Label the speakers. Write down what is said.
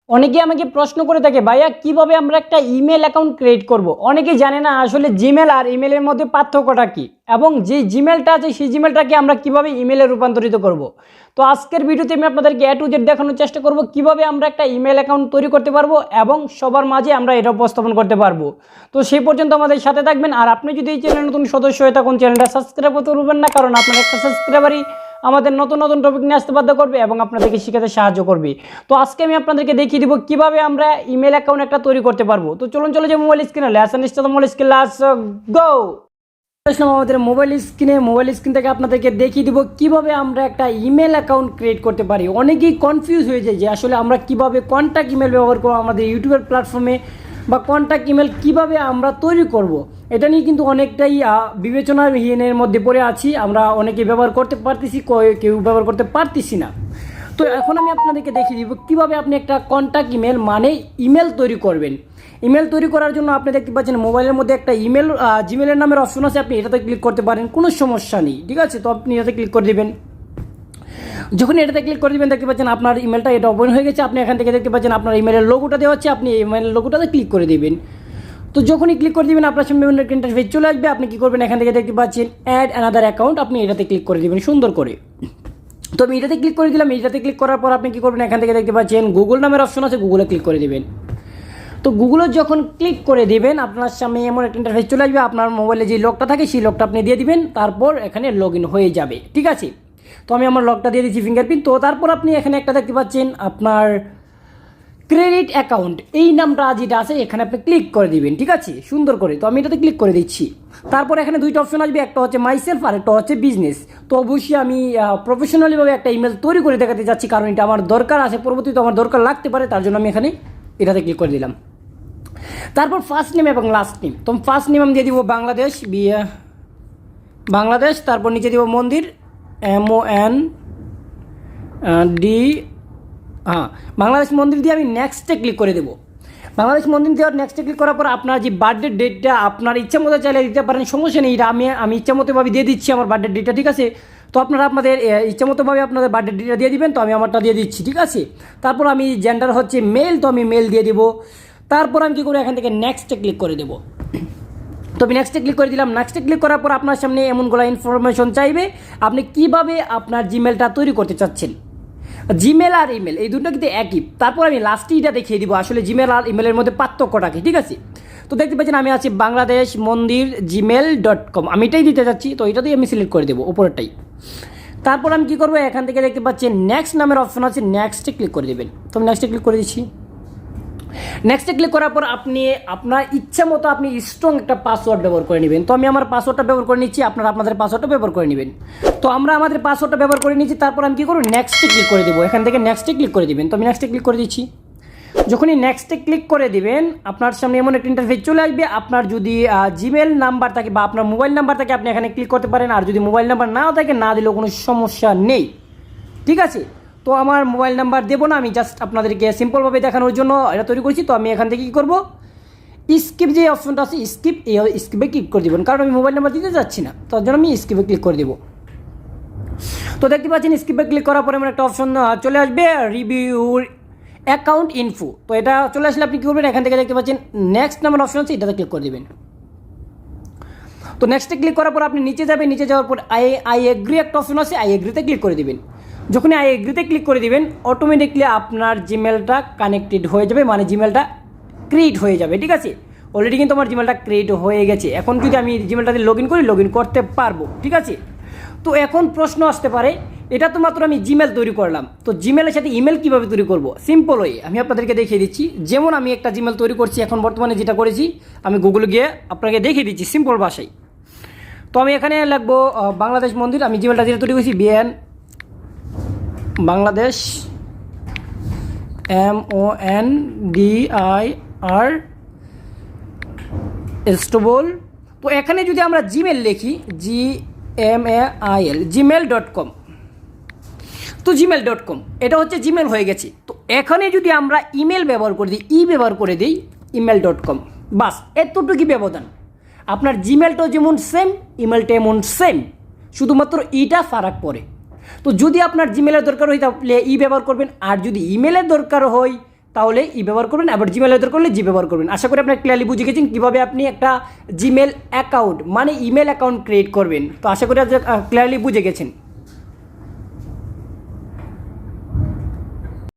Speaker 1: অনেকে আমাকে প্রশ্ন করে থাকে, ভাইয়া কিভাবে আমরা একটা ইমেল অ্যাকাউন্ট ক্রিয়েট করব। অনেকেই জানে না আসলে জিমেল আর ইমেলের মধ্যে পার্থক্যটা কী, এবং যে জিমেলটা আছে সেই জিমেলটাকে আমরা কিভাবে ইমেলে রূপান্তরিত করব। তো আজকের ভিডিওতে আমি আপনাদেরকে A to Z দেখানোর চেষ্টা করব কিভাবে আমরা একটা ইমেল অ্যাকাউন্ট তৈরি করতে পারবো এবং সবার মাঝে আমরা এটা উপস্থাপন করতে পারবো। তো সেই পর্যন্ত আমাদের সাথে থাকবেন। আর আপনি যদি এই চ্যানেলে নতুন সদস্য হয়ে থাকুন, চ্যানেলটা সাবস্ক্রাইব করতে ভুলবেন না, কারণ আপনার একটা সাবস্ক্রাইবারই আমাদের নতুন নতুন টপিক নিয়ে আসতে বাধ্য করবে এবং আপনাদেরকে শেখাতে সাহায্য করবে। তো আজকে আমি আপনাদেরকে দেখিয়ে দিব কিভাবে আমরা ইমেল অ্যাকাউন্ট একটা তৈরি করতে পারবো। তো চলুন চলে যাই মোবাইল স্ক্রিনে। Lesson start mobile screen, let's go. আসলাম আমাদের মোবাইল স্ক্রিন থেকে আপনাদেরকে দেখিয়ে দিব কিভাবে আমরা একটা ইমেল অ্যাকাউন্ট ক্রিয়েট করতে পারি। অনেকেই কনফিউজ হয়ে যায় যে আসলে আমরা কিভাবে কন্ট্যাক্ট ইমেল ব্যবহার করবো আমাদের ইউটিউবের প্ল্যাটফর্মে, বা কন্ট্যাক্ট ইমেল কিভাবে আমরা তৈরি করব। এটা নিয়ে কিন্তু অনেকটাই বিবেচনাহীনের মধ্যে পড়ে আছি। আমরা অনেকে ব্যবহার করতে পারতেছি, কেউ ব্যবহার করতে পারতেছি না। তো এখন আমি আপনাদেরকে দেখিয়ে দিব কীভাবে আপনি একটা কন্ট্যাক্ট ইমেল মানে ইমেল তৈরি করবেন। ইমেল তৈরি করার জন্য আপনি দেখতে পাচ্ছেন মোবাইলের মধ্যে একটা জিমেলের নামের অপশন আছে, আপনি এটাতে ক্লিক করতে পারেন, কোনো সমস্যা নেই, ঠিক আছে। তো আপনি এটাতে ক্লিক করে দেবেন। যখন এটাতে ক্লিক করে দেবেন দেখতে পাচ্ছেন আপনার ইমেলটা এটা ওপেন হয়ে গেছে। আপনি এখান থেকে দেখতে পাচ্ছেন আপনার ইমেলের লোগোটা দেওয়া হচ্ছে, আপনি ইমেলের লোগোটাতে ক্লিক করে দেবেন। তো যখনই ক্লিক করে দেবেন আপনার সামনে বিভিন্ন ইন্টারফেস চলে আসবে। আপনি কী করবেন, এখান থেকে দেখতে পাচ্ছেন অ্যাড অ্যানাদার অ্যাকাউন্ট, আপনি এটাতে ক্লিক করে দেবেন সুন্দর করে। তো আমি এটাতে ক্লিক করে দিলাম। এটাতে ক্লিক করার পর আপনি কী করবেন, এখান থেকে দেখতে পাচ্ছেন গুগল নামের অপশন আছে, গুগলে ক্লিক করে দেবেন। তো গুগলে যখন ক্লিক করে দেবেন আপনার সামনে এমন একটা ইন্টারফেস চলে আসবে। আপনার মোবাইলে যে লকটা থাকে সেই লকটা আপনি দিয়ে দিবেন, তারপর এখানে লগ ইন হয়ে যাবে, ঠিক আছে। তো আমি আমার লকটা দিয়ে দিচ্ছি ফিঙ্গারপ্রিন্ট। তো তারপর আপনি এখানে একটা দেখতে পাচ্ছেন আপনার ক্রেডিট অ্যাকাউন্ট, এই নামটা যেটা আছে এখানে আপনি ক্লিক করে দিবেন, ঠিক আছে, সুন্দর করে। তো আমি এটাতে ক্লিক করে দিচ্ছি। তারপর এখানে দুইটা অপশন আসবে, একটা হচ্ছে মাইসেলফ আর একটা হচ্ছে বিজনেস। তো অবশ্যই আমি প্রফেশনালিভাবে একটা ইমেল তৈরি করে দেখাতে যাচ্ছি, কারণ এটা আমার দরকার আছে, পরবর্তীতে আমার দরকার লাগতে পারে, তার জন্য আমি এখানে এটাতে ক্লিক করে দিলাম। তারপর ফার্স্ট নেম এবং লাস্ট নেম। তো ফার্স্ট নেম আমি দিয়ে দিব বাংলাদেশ, তারপর নিচে দিব মন্দির, MOND, বাংলাদেশ মন্দির দিয়ে আমি নেক্সটে ক্লিক করে দেবো। বাংলাদেশ মন্দির দেওয়ার নেক্সটে ক্লিক করার পর আপনার যে বার্থডে ডেটটা আপনার ইচ্ছা মতো চাইলে দিতে পারেন, সমস্যা নেই। এটা আমি ইচ্ছা মতোভাবে দিয়ে দিচ্ছি আমার বার্থডে ডেটটা, ঠিক আছে। তো আপনারা আপনাদের ইচ্ছা মতোভাবে আপনাদের বার্থডে ডেটটা দিয়ে দিবেন। তো আমি আমারটা দিয়ে দিচ্ছি, ঠিক আছে। তারপর আমি জেন্ডার হচ্ছে মেল, তো আমি মেল দিয়ে দিব। তারপর আমি কী করবো, এখান থেকে নেক্সটে ক্লিক করে দেবো। তো আমি নেক্সটে ক্লিক করে দিলাম। নেক্সটে ক্লিক করার পর আপনার সামনে এমনগুলো ইনফরমেশন চাইবে, আপনি কিভাবে আপনার জিমেলটা তৈরি করতে চাচ্ছেন। জিমেল আর ইমেল এই দুটো কিন্তু একই। তারপর আমি লাস্টে এটা দেখিয়ে দিব আসলে জিমেল আর ইমেলের মধ্যে পার্থক্যটা কি, ঠিক আছে। তো দেখতে পাচ্ছেন আমি আছি বাংলাদেশ মন্দির gmail.com, আমি এটাই দিতে চাচ্ছি। তো এটাতেই আমি সিলেক্ট করে দেবো ওপরটাই। তারপর আমি কী করবো, এখান থেকে দেখতে পাচ্ছেন নেক্সট নামের অপশন আছে, নেক্সটে ক্লিক করে দেবেন। তো আমি নেক্সটে ক্লিক করে দিচ্ছি। নেক্সটে ক্লিক করার পর আপনি আপনার ইচ্ছা মতো আপনি স্ট্রং একটা পাসওয়ার্ড ব্যবহার করে নেবেন। তো আমি আমার পাসওয়ার্ডটা ব্যবহার করে নিচ্ছি, আপনারা আপনাদের পাসওয়ার্ডটা ব্যবহার করে নেবেন। তো আমরা আমাদের পাসওয়ার্ডটা ব্যবহার করে নিচ্ছি। তারপর আমি কী করব, নেক্সটে ক্লিক করে দেবো। এখান থেকে নেক্সটে ক্লিক করে দেবেন। তো আমি নেক্সটে ক্লিক করে দিচ্ছি। যখনই নেক্সটে ক্লিক করে দেবেন আপনার সামনে এমন একটা ইন্টারফেস চলে আসবে। আপনার যদি জিমেল নাম্বার থাকে বা আপনার মোবাইল নাম্বার থাকে আপনি এখানে ক্লিক করতে পারেন, আর যদি মোবাইল নাম্বার নাও থাকে না দিলেও কোনো সমস্যা নেই, ঠিক আছে। তো আমার মোবাইল নাম্বার দেবো না, আমি জাস্ট আপনাদেরকে সিম্পলভাবে দেখানোর জন্য এটা তৈরি করছি। তো আমি এখান থেকে কী করবো, স্কিপ যে অপশনটা আছে স্কিপে ক্লিক করে দেবেন, কারণ আমি মোবাইল নাম্বার দিতে যাচ্ছি না, তার জন্য আমি স্কিপে ক্লিক করে দেবো। তো দেখতে পাচ্ছেন স্কিপে ক্লিক করার পরে আমার একটা অপশন চলে আসবে, রিভিউ অ্যাকাউন্ট ইনফো। তো এটা চলে আসলে আপনি কী করবেন, এখান থেকে দেখতে পাচ্ছেন নেক্সট নাম্বার অপশন আছে, এটাতে ক্লিক করে দেবেন। তো নেক্সটে ক্লিক করার পর আপনি নিচে যাবেন, নিচে যাওয়ার পর আই এগ্রি একটা অপশন আছে, আই এগ্রিতে ক্লিক করে দেবেন। যখনই আই এগ্রিতে ক্লিক করে দেবেন অটোমেটিকলি আপনার জিমেলটা কানেক্টেড হয়ে যাবে, মানে জিমেলটা ক্রিয়েট হয়ে যাবে, ঠিক আছে। অলরেডি কিন্তু আমার জিমেলটা ক্রিয়েট হয়ে গেছে। এখন যদি আমি জিমেলটাতে লগ ইন করি, লগ ইন করতে পারবো, ঠিক আছে। তো এখন প্রশ্ন আসতে পারে, এটা তো মাত্র আমি জিমেল তৈরি করলাম, তো জিমেলের সাথে ইমেল কীভাবে তৈরি করব। সিম্পল ওয়ে আমি আপনাদেরকে দেখিয়ে দিচ্ছি। যেমন আমি একটা জিমেল তৈরি করছি এখন বর্তমানে, যেটা করেছি আমি গুগলে গিয়ে আপনাকে দেখিয়ে দিচ্ছি সিম্পল ভাষায়। তো আমি এখানে লিখবো বাংলাদেশ মন্দির, আমি জিমেলটা যেটা তৈরি করছি বাংলাদেশ MONDIR স্টোবল। তো এখানে যদি আমরা জিমেল লিখি GMAIL gmail.com, তো gmail.com এটা হচ্ছে জিমেল হয়ে গেছে। তো এখানে যদি আমরা ইমেল ব্যবহার করে দিই, ব্যবহার করে দিই email.com, বাস এতটুকুই ব্যবধান। আপনার জিমেলটাও যেমন সেম, ইমেলটা এমন সেম, শুধুমাত্র এটা ফারাক পড়ে। তো যদি আপনার জিমেলের দরকার হয় তাহলে ব্যবহার করবেন, আর যদি ইমেলের দরকার হয় তাহলে ই ব্যবহার করবেন, আবার জিমেল ব্যবহার করলে জি ব্যবহার করবেন। আশা করি আপনারা ক্লিয়ারলি বুঝে গেছেন কীভাবে আপনি একটা জিমেল অ্যাকাউন্ট মানে ইমেল অ্যাকাউন্ট ক্রিয়েট করবেন। তো আশা করি ক্লিয়ারলি বুঝে গেছেন।